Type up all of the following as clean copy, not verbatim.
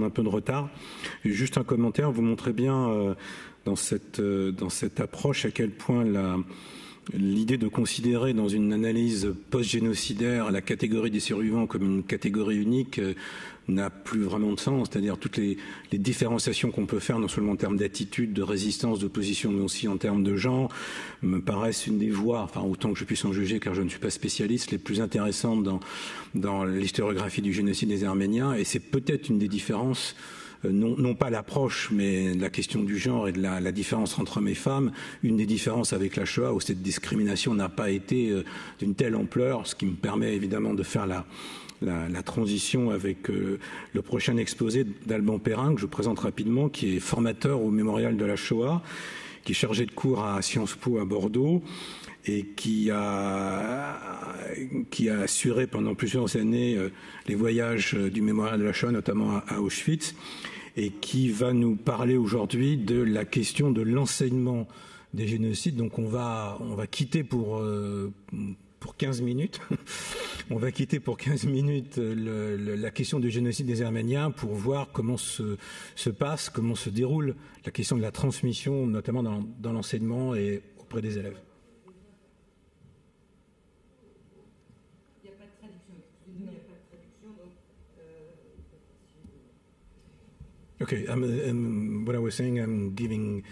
prendre un peu de retard. Juste un commentaire, vous montrez bien dans cette approche à quel point l'idée de considérer dans une analyse post-génocidaire la catégorie des survivants comme une catégorie unique n'a plus vraiment de sens. C'est-à-dire toutes les différenciations qu'on peut faire, non seulement en termes d'attitude, de résistance, d'opposition, mais aussi en termes de genre, me paraissent une des voies, enfin autant que je puisse en juger car je ne suis pas spécialiste, les plus intéressantes dans l'historiographie du génocide des Arméniens. Et c'est peut-être une des différences, non pas l'approche, mais la question du genre et de la différence entre hommes et femmes, une des différences avec la Shoah, où cette discrimination n'a pas été d'une telle ampleur, ce qui me permet évidemment de faire la transition avec le prochain exposé d'Alban Perrin, que je présente rapidement, qui est formateur au mémorial de la Shoah, qui est chargé de cours à Sciences Po à Bordeaux, et qui a assuré pendant plusieurs années les voyages du mémorial de la Shoah, notamment à Auschwitz, et qui va nous parler aujourd'hui de la question de l'enseignement des génocides. Donc on va quitter pour 15 minutes. On va quitter pour 15 minutes la question du génocide des Arméniens pour voir comment se passe, comment se déroule la question de la transmission, notamment dans l'enseignement et auprès des élèves. Il n'y a pas de traduction. Excusez-nous, il n'y a pas de traduction. Donc, Okay, what I was saying, I'm giving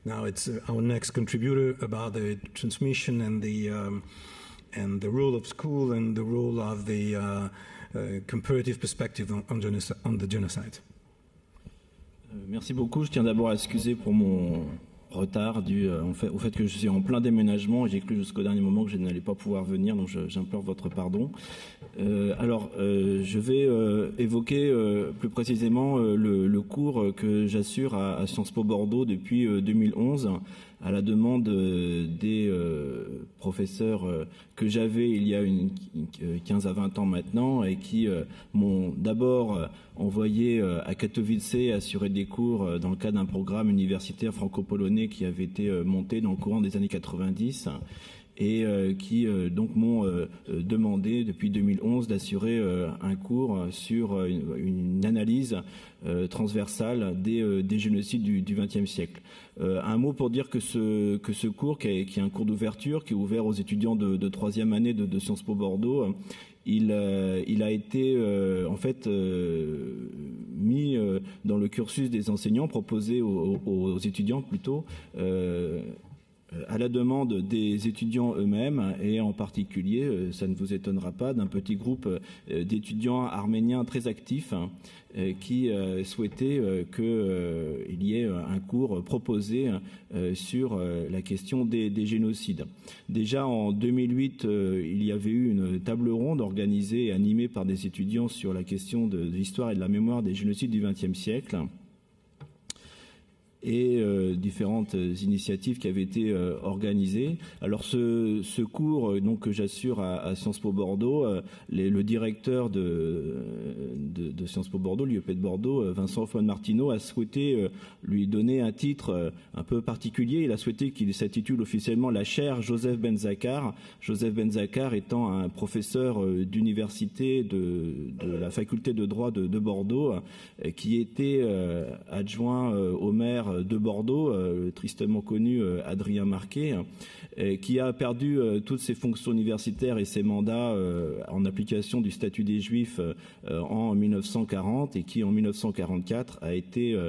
now it's our next contributor about the transmission and the role of school and the role of the comparative perspective on the genocide. Merci beaucoup. Je tiens d'abord à excuser pour mon retard dû au fait que je suis en plein déménagement et j'ai cru jusqu'au dernier moment que je n'allais pas pouvoir venir, donc j'implore votre pardon. Je vais évoquer plus précisément le cours que j'assure à Sciences Po Bordeaux depuis 2011 à la demande des professeurs que j'avais il y a 15 à 20 ans maintenant et qui m'ont d'abord envoyé à Katowice assurer des cours dans le cadre d'un programme universitaire franco-polonais qui avait été monté dans le courant des années 90 et qui donc m'ont demandé depuis 2011 d'assurer un cours sur une analyse transversale des génocides du XXe siècle. Un mot pour dire que ce cours, qui est un cours d'ouverture, qui est ouvert aux étudiants de troisième année de Sciences Po Bordeaux, il a été en fait mis dans le cursus des enseignants, proposé aux étudiants plutôt, à la demande des étudiants eux-mêmes et en particulier, ça ne vous étonnera pas, d'un petit groupe d'étudiants arméniens très actifs qui souhaitaient qu'il y ait un cours proposé sur la question des génocides. Déjà en 2008, il y avait eu une table ronde organisée et animée par des étudiants sur la question de l'histoire et de la mémoire des génocides du XXe siècle. Et différentes initiatives qui avaient été organisées. Alors ce cours donc que j'assure à Sciences Po Bordeaux, le directeur de Sciences Po Bordeaux, l'IEP de Bordeaux, Vincent Hoffmann-Martineau, a souhaité lui donner un titre un peu particulier. Il a souhaité qu'il s'intitule officiellement la chaire Joseph Ben-Zakar. Joseph Ben-Zakar étant un professeur d'université de la faculté de droit de Bordeaux, qui était adjoint au maire de Bordeaux, tristement connu Adrien Marquet, qui a perdu toutes ses fonctions universitaires et ses mandats en application du statut des Juifs en 1940 et qui en 1944 a été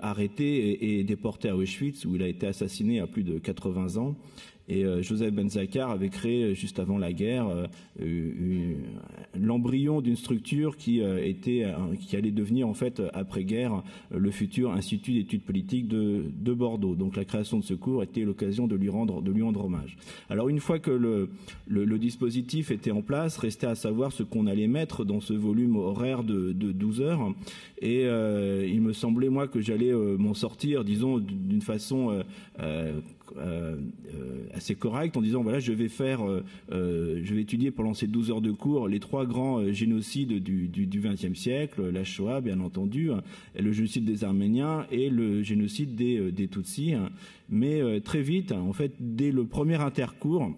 arrêté et déporté à Auschwitz où il a été assassiné à plus de 80 ans. Et Joseph Ben-Zakar avait créé juste avant la guerre l'embryon d'une structure qui allait devenir en fait après-guerre le futur Institut d'études politiques de Bordeaux. Donc la création de ce cours était l'occasion de lui rendre hommage. Alors une fois que le dispositif était en place, restait à savoir ce qu'on allait mettre dans ce volume horaire de 12 heures. Et il me semblait moi que j'allais m'en sortir, disons, d'une façon assez correct en disant voilà je vais étudier pendant ces 12 heures de cours les trois grands génocides du XXe siècle, la Shoah bien entendu, le génocide des Arméniens et le génocide des Tutsis, mais très vite en fait dès le premier intercours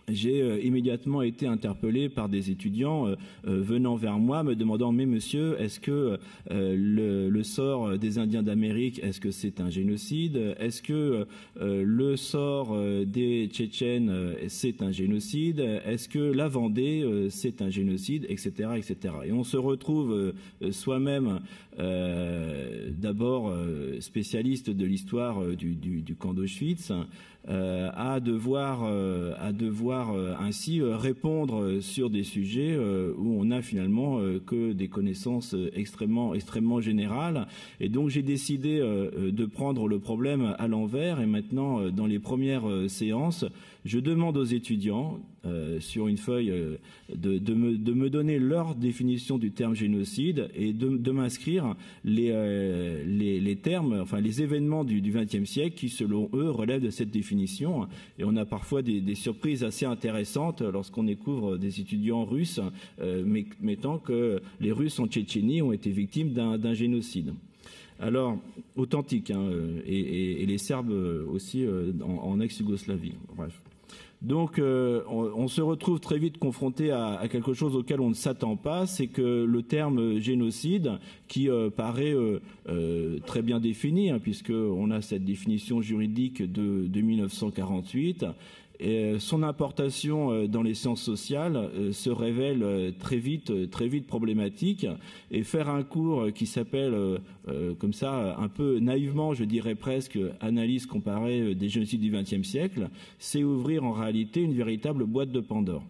j'ai immédiatement été interpellé par des étudiants venant vers moi, me demandant « Mais monsieur, est-ce que le sort des Indiens d'Amérique, est-ce que c'est un génocide? Est-ce que le sort des Tchétchènes, c'est un génocide? Est-ce que la Vendée, c'est un génocide ?» etc., etc. Et on se retrouve soi-même d'abord spécialiste de l'histoire du camp d'Auschwitz, à devoir ainsi répondre sur des sujets où on n'a finalement que des connaissances extrêmement générales. Et donc j'ai décidé de prendre le problème à l'envers, et maintenant dans les premières séances, je demande aux étudiants sur une feuille de me donner leur définition du terme génocide et de m'inscrire les termes, enfin les événements du XXe siècle qui, selon eux, relèvent de cette définition. Et on a parfois des surprises assez intéressantes lorsqu'on découvre des étudiants russes mettant que les Russes en Tchétchénie ont été victimes d'un génocide. Alors, authentique, et les Serbes aussi en ex-Yougoslavie. Bref. Donc, on se retrouve très vite confronté à quelque chose auquel on ne s'attend pas, c'est que le terme génocide, qui paraît très bien défini, puisqu'on a cette définition juridique de 1948, et son importation dans les sciences sociales se révèle très vite problématique, et faire un cours qui s'appelle comme ça un peu naïvement, je dirais presque, analyse comparée des génocides du XXe siècle, c'est ouvrir en réalité une véritable boîte de Pandore.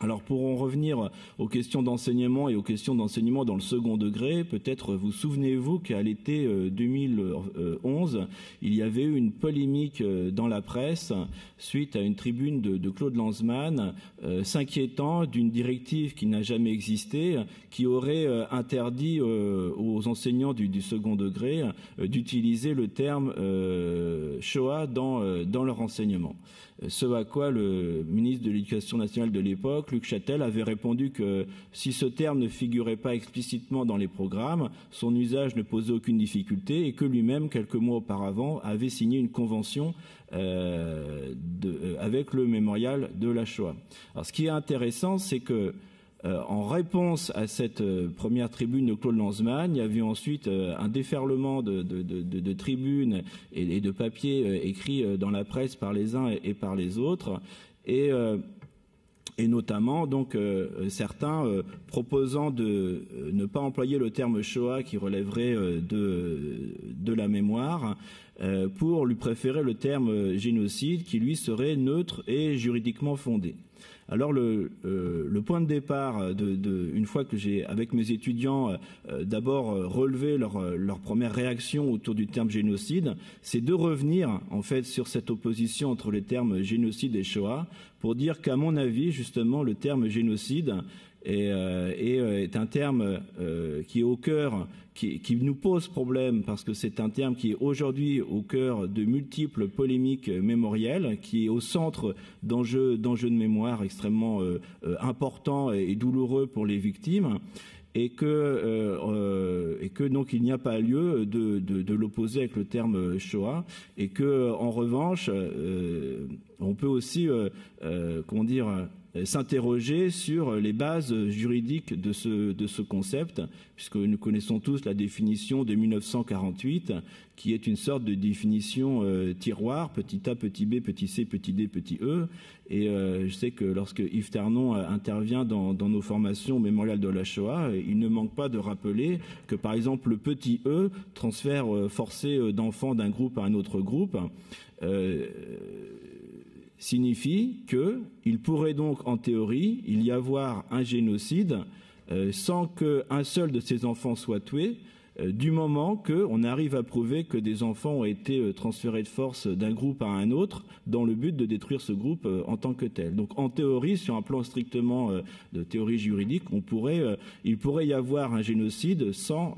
Alors pour en revenir aux questions d'enseignement et aux questions d'enseignement dans le second degré, peut-être vous souvenez-vous qu'à l'été 2011, il y avait eu une polémique dans la presse suite à une tribune de Claude Lanzmann s'inquiétant d'une directive qui n'a jamais existé, qui aurait interdit aux enseignants du second degré d'utiliser le terme Shoah dans leur enseignement. Ce à quoi le ministre de l'Éducation nationale de l'époque, Luc Châtel, avait répondu que si ce terme ne figurait pas explicitement dans les programmes, son usage ne posait aucune difficulté, et que lui-même, quelques mois auparavant, avait signé une convention avec le mémorial de la Shoah. Alors, ce qui est intéressant, c'est que en réponse à cette première tribune de Claude Lanzmann, il y avait ensuite un déferlement de tribunes et de papiers écrits dans la presse par les uns et par les autres, et notamment donc certains proposant de ne pas employer le terme Shoah qui relèverait de la mémoire, pour lui préférer le terme génocide qui lui serait neutre et juridiquement fondé. Alors le point de départ, une fois que j'ai, avec mes étudiants, d'abord relevé leur première réaction autour du terme génocide, c'est de revenir en fait sur cette opposition entre les termes génocide et Shoah, pour dire qu'à mon avis, justement, le terme génocide est un terme qui est au cœur, qui nous pose problème, parce que c'est un terme qui est aujourd'hui au cœur de multiples polémiques mémorielles, qui est au centre d'enjeux de mémoire extrêmement importants et douloureux pour les victimes, et que donc il n'y a pas lieu de l'opposer avec le terme Shoah, et que en revanche on peut aussi s'interroger sur les bases juridiques de ce concept, puisque nous connaissons tous la définition de 1948, qui est une sorte de définition tiroir, petit a, petit b, petit c, petit d, petit e. Et je sais que lorsque Yves Ternon intervient dans nos formations au mémorial de la Shoah, il ne manque pas de rappeler que, par exemple, le petit e, transfert forcé d'enfants d'un groupe à un autre groupe, signifie qu'il pourrait donc, en théorie, il y avoir un génocide sans qu'un seul de ces enfants soit tué, du moment qu'on arrive à prouver que des enfants ont été transférés de force d'un groupe à un autre dans le but de détruire ce groupe en tant que tel. Donc en théorie, sur un plan strictement de théorie juridique, il pourrait y avoir un génocide sans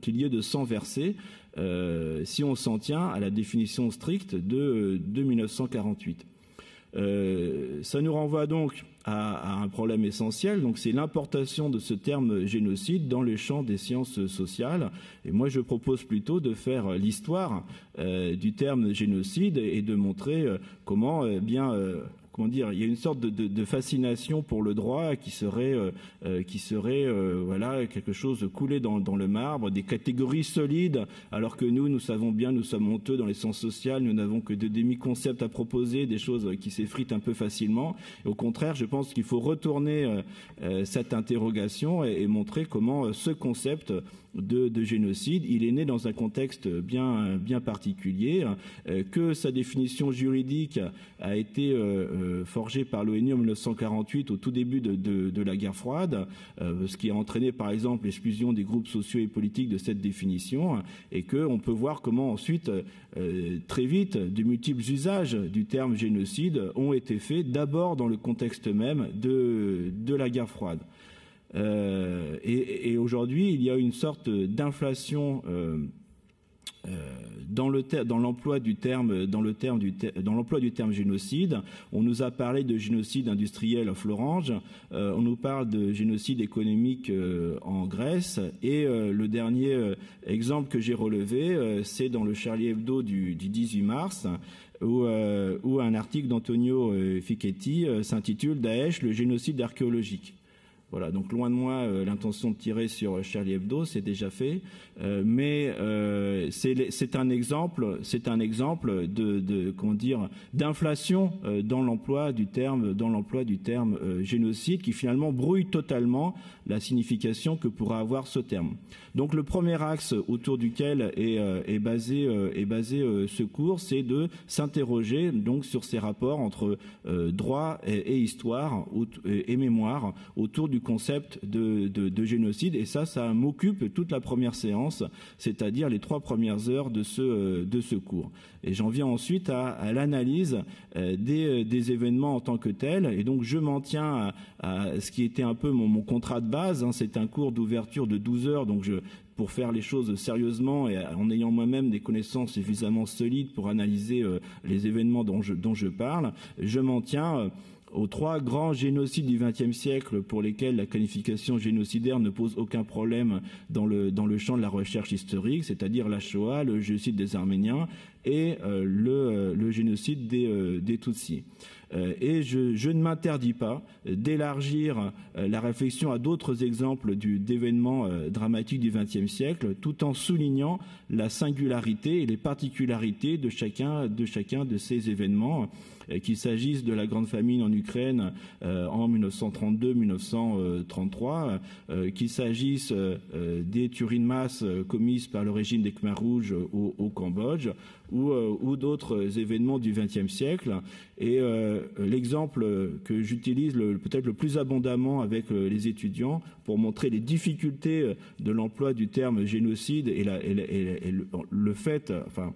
qu'il y ait de sang versé, si on s'en tient à la définition stricte de 1948. Ça nous renvoie donc à un problème essentiel, donc c'est l'importation de ce terme génocide dans les champs des sciences sociales. Et moi je propose plutôt de faire l'histoire du terme génocide et de montrer comment comment dire, il y a une sorte de fascination pour le droit qui serait voilà, quelque chose coulé dans le marbre, des catégories solides, alors que nous savons bien, nous sommes honteux dans les sciences sociales, nous n'avons que de demi-concepts à proposer, des choses qui s'effritent un peu facilement. Et au contraire, je pense qu'il faut retourner cette interrogation et montrer comment ce concept de génocide, il est né dans un contexte bien particulier, que sa définition juridique a été forgée par l'ONU en 1948 au tout début de la guerre froide, ce qui a entraîné par exemple l'exclusion des groupes sociaux et politiques de cette définition, et qu'on peut voir comment ensuite très vite de multiples usages du terme génocide ont été faits d'abord dans le contexte même de la guerre froide. Et aujourd'hui, il y a une sorte d'inflation dans l'emploi du terme génocide. On nous a parlé de génocide industriel à Florange, on nous parle de génocide économique en Grèce, et le dernier exemple que j'ai relevé, c'est dans le Charlie Hebdo du 18 mars, où un article d'Antonio Fichetti s'intitule « Daesh, le génocide archéologique ». Voilà, donc loin de moi l'intention de tirer sur Charlie Hebdo, c'est déjà fait, mais c'est un exemple de comment dire, d'inflation dans l'emploi du terme génocide, qui finalement brouille totalement la signification que pourra avoir ce terme. Donc le premier axe autour duquel est basé ce cours, c'est de s'interroger donc sur ces rapports entre droit et histoire et mémoire autour du concept de génocide, et ça m'occupe toute la première séance, c'est-à-dire les 3 premières heures de ce cours. Et j'en viens ensuite à l'analyse des événements en tant que tels, et donc je m'en tiens à ce qui était un peu mon contrat de base, c'est un cours d'ouverture de 12 heures, donc pour faire les choses sérieusement et en ayant moi-même des connaissances suffisamment solides pour analyser les événements dont je parle, je m'en tiens aux 3 grands génocides du XXe siècle pour lesquels la qualification génocidaire ne pose aucun problème dans le champ de la recherche historique, c'est-à-dire la Shoah, le génocide des Arméniens et le génocide des Tutsis. Et je ne m'interdis pas d'élargir la réflexion à d'autres exemples d'événements dramatiques du XXe siècle, tout en soulignant la singularité et les particularités de chacun de ces événements, qu'il s'agisse de la grande famine en Ukraine en 1932-1933, qu'il s'agisse des tueries de masse commises par le régime des Khmers rouges au Cambodge, ou d'autres événements du XXe siècle. Et l'exemple que j'utilise peut-être le plus abondamment avec les étudiants pour montrer les difficultés de l'emploi du terme génocide et le fait, enfin,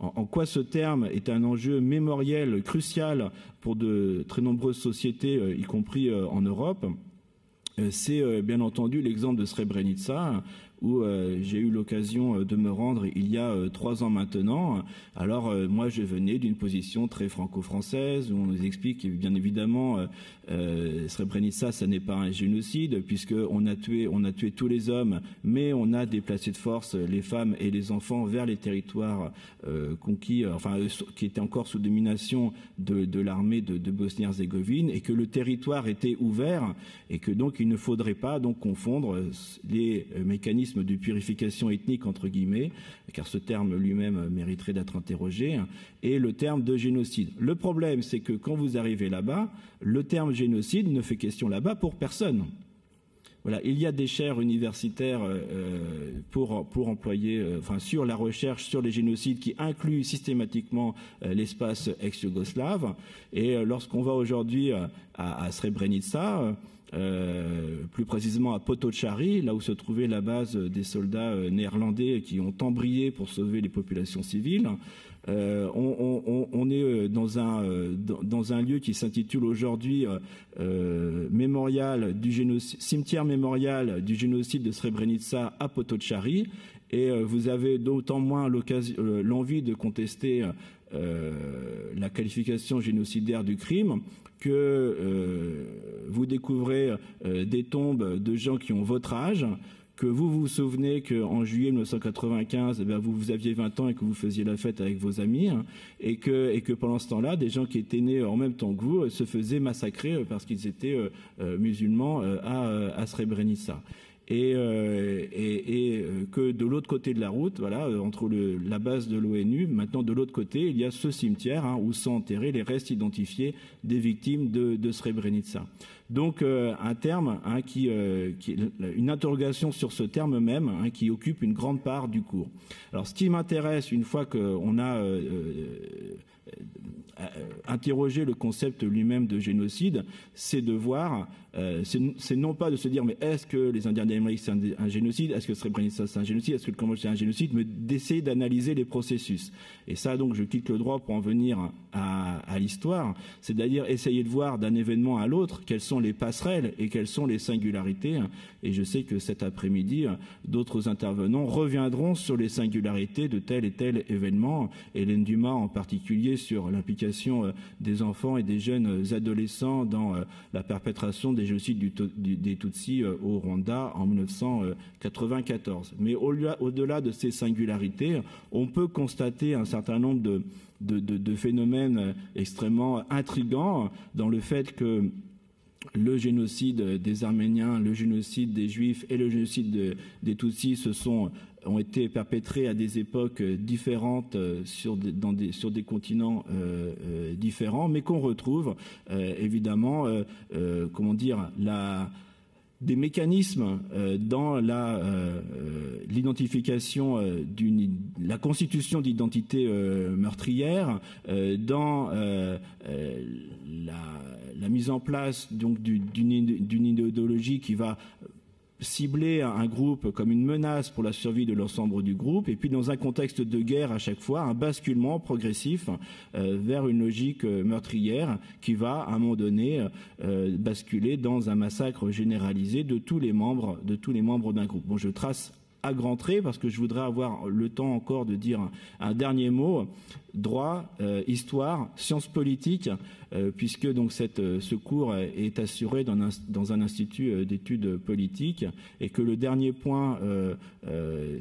en quoi ce terme est un enjeu mémoriel crucial pour de très nombreuses sociétés, y compris en Europe, c'est bien entendu l'exemple de Srebrenica, où j'ai eu l'occasion de me rendre il y a 3 ans maintenant. Alors moi je venais d'une position très franco-française où on nous explique que bien évidemment Srebrenica ça n'est pas un génocide puisque on a tué tous les hommes, mais on a déplacé de force les femmes et les enfants vers les territoires conquis, qui étaient encore sous domination de l'armée de Bosnie-Herzégovine, et que le territoire était ouvert et que donc il ne faudrait pas donc confondre les mécanismes de purification ethnique entre guillemets, car ce terme lui-même mériterait d'être interrogé, et le terme de génocide. Le problème, c'est que quand vous arrivez là-bas, le terme génocide ne fait question là-bas pour personne. Voilà, il y a des chaires universitaires pour employer, sur la recherche sur les génocides qui incluent systématiquement l'espace ex-yougoslave. Et lorsqu'on va aujourd'hui à Srebrenica, plus précisément à Potocari, là où se trouvait la base des soldats néerlandais qui ont embrayé pour sauver les populations civiles, on est dans un lieu qui s'intitule aujourd'hui cimetière mémorial du génocide de Srebrenica à Potocari, et vous avez d'autant moins l'envie de contester la qualification génocidaire du crime que vous découvrez des tombes de gens qui ont votre âge, que vous vous souvenez qu'en juillet 1995, vous aviez 20 ans et que vous faisiez la fête avec vos amis, hein, et que pendant ce temps-là, des gens qui étaient nés en même temps que vous se faisaient massacrer parce qu'ils étaient musulmans à Srebrenica. Et que de l'autre côté de la route, voilà, entre la base de l'ONU, maintenant de l'autre côté, il y a ce cimetière, hein, où sont enterrés les restes identifiés des victimes de Srebrenica. Donc un terme, hein, une interrogation sur ce terme même, hein, qui occupe une grande part du cours. Alors ce qui m'intéresse, une fois qu'on a interroger le concept lui-même de génocide, c'est de voir, c'est non pas de se dire mais est-ce que les Indiens d'Amérique c'est un génocide, est-ce que Srebrenica c'est un génocide, est-ce que le Cambodge c'est un génocide, mais d'essayer d'analyser les processus. Et ça donc je quitte le droit pour en venir à l'histoire, c'est-à-dire essayer de voir d'un événement à l'autre quelles sont les passerelles et quelles sont les singularités. Et je sais que cet après-midi, d'autres intervenants reviendront sur les singularités de tel et tel événement, Hélène Dumas en particulier sur l'implication des enfants et des jeunes adolescents dans la perpétration des génocides des Tutsis au Rwanda en 1994. Mais au-delà de ces singularités, on peut constater un certain nombre de phénomènes extrêmement intrigants dans le fait que le génocide des Arméniens, le génocide des Juifs et le génocide des Tutsis ont été perpétrés à des époques différentes sur des continents différents, mais qu'on retrouve évidemment, des mécanismes dans l'identification la constitution d'identités meurtrières, dans la mise en place donc d'une idéologie qui va cibler un groupe comme une menace pour la survie de l'ensemble du groupe, et puis dans un contexte de guerre à chaque fois, un basculement progressif vers une logique meurtrière qui va à un moment donné basculer dans un massacre généralisé de tous les membres d'un groupe. Bon, je trace à grands traits parce que je voudrais avoir le temps encore de dire un dernier mot. Droit, histoire, sciences politiques, puisque donc ce cours est assuré dans un institut d'études politiques, et que le dernier point,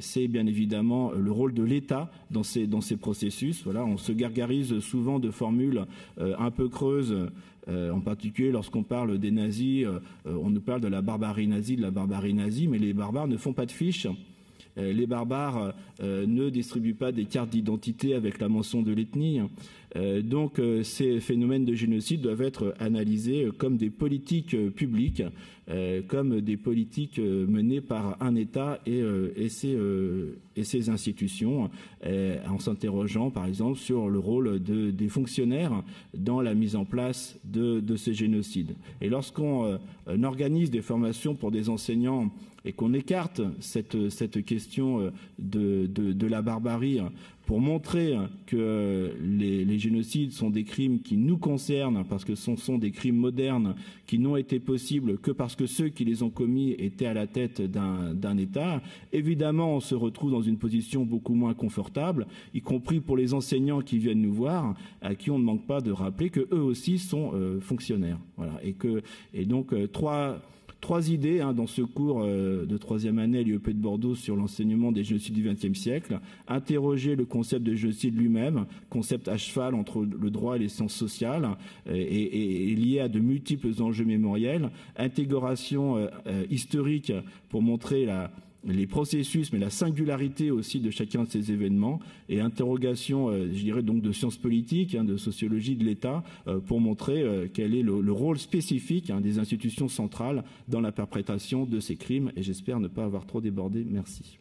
c'est bien évidemment le rôle de l'État dans ces processus. Voilà, on se gargarise souvent de formules un peu creuses. En particulier lorsqu'on parle des nazis, on nous parle de la barbarie nazie, mais les barbares ne font pas de fiches. Les barbares ne distribuent pas des cartes d'identité avec la mention de l'ethnie. Donc ces phénomènes de génocide doivent être analysés comme des politiques publiques, comme des politiques menées par un État et ses institutions, en s'interrogeant par exemple sur le rôle des fonctionnaires dans la mise en place de ces génocides. Et lorsqu'on organise des formations pour des enseignants et qu'on écarte cette question de la barbarie pour montrer que les génocides sont des crimes qui nous concernent parce que ce sont des crimes modernes qui n'ont été possibles que parce que ceux qui les ont commis étaient à la tête d'un État, évidemment on se retrouve dans une position beaucoup moins confortable, y compris pour les enseignants qui viennent nous voir, à qui on ne manque pas de rappeler que eux aussi sont fonctionnaires. Voilà. Et donc trois idées dans ce cours de troisième année à l'IEP de Bordeaux sur l'enseignement des génocides du XXe siècle. Interroger le concept de génocide lui-même, concept à cheval entre le droit et les sciences sociales, et lié à de multiples enjeux mémoriels. Intégration historique pour montrer les processus, mais la singularité aussi de chacun de ces événements, et interrogation, je dirais donc de sciences politiques, de sociologie de l'État, pour montrer quel est le rôle spécifique des institutions centrales dans la perpétration de ces crimes. Et j'espère ne pas avoir trop débordé. Merci.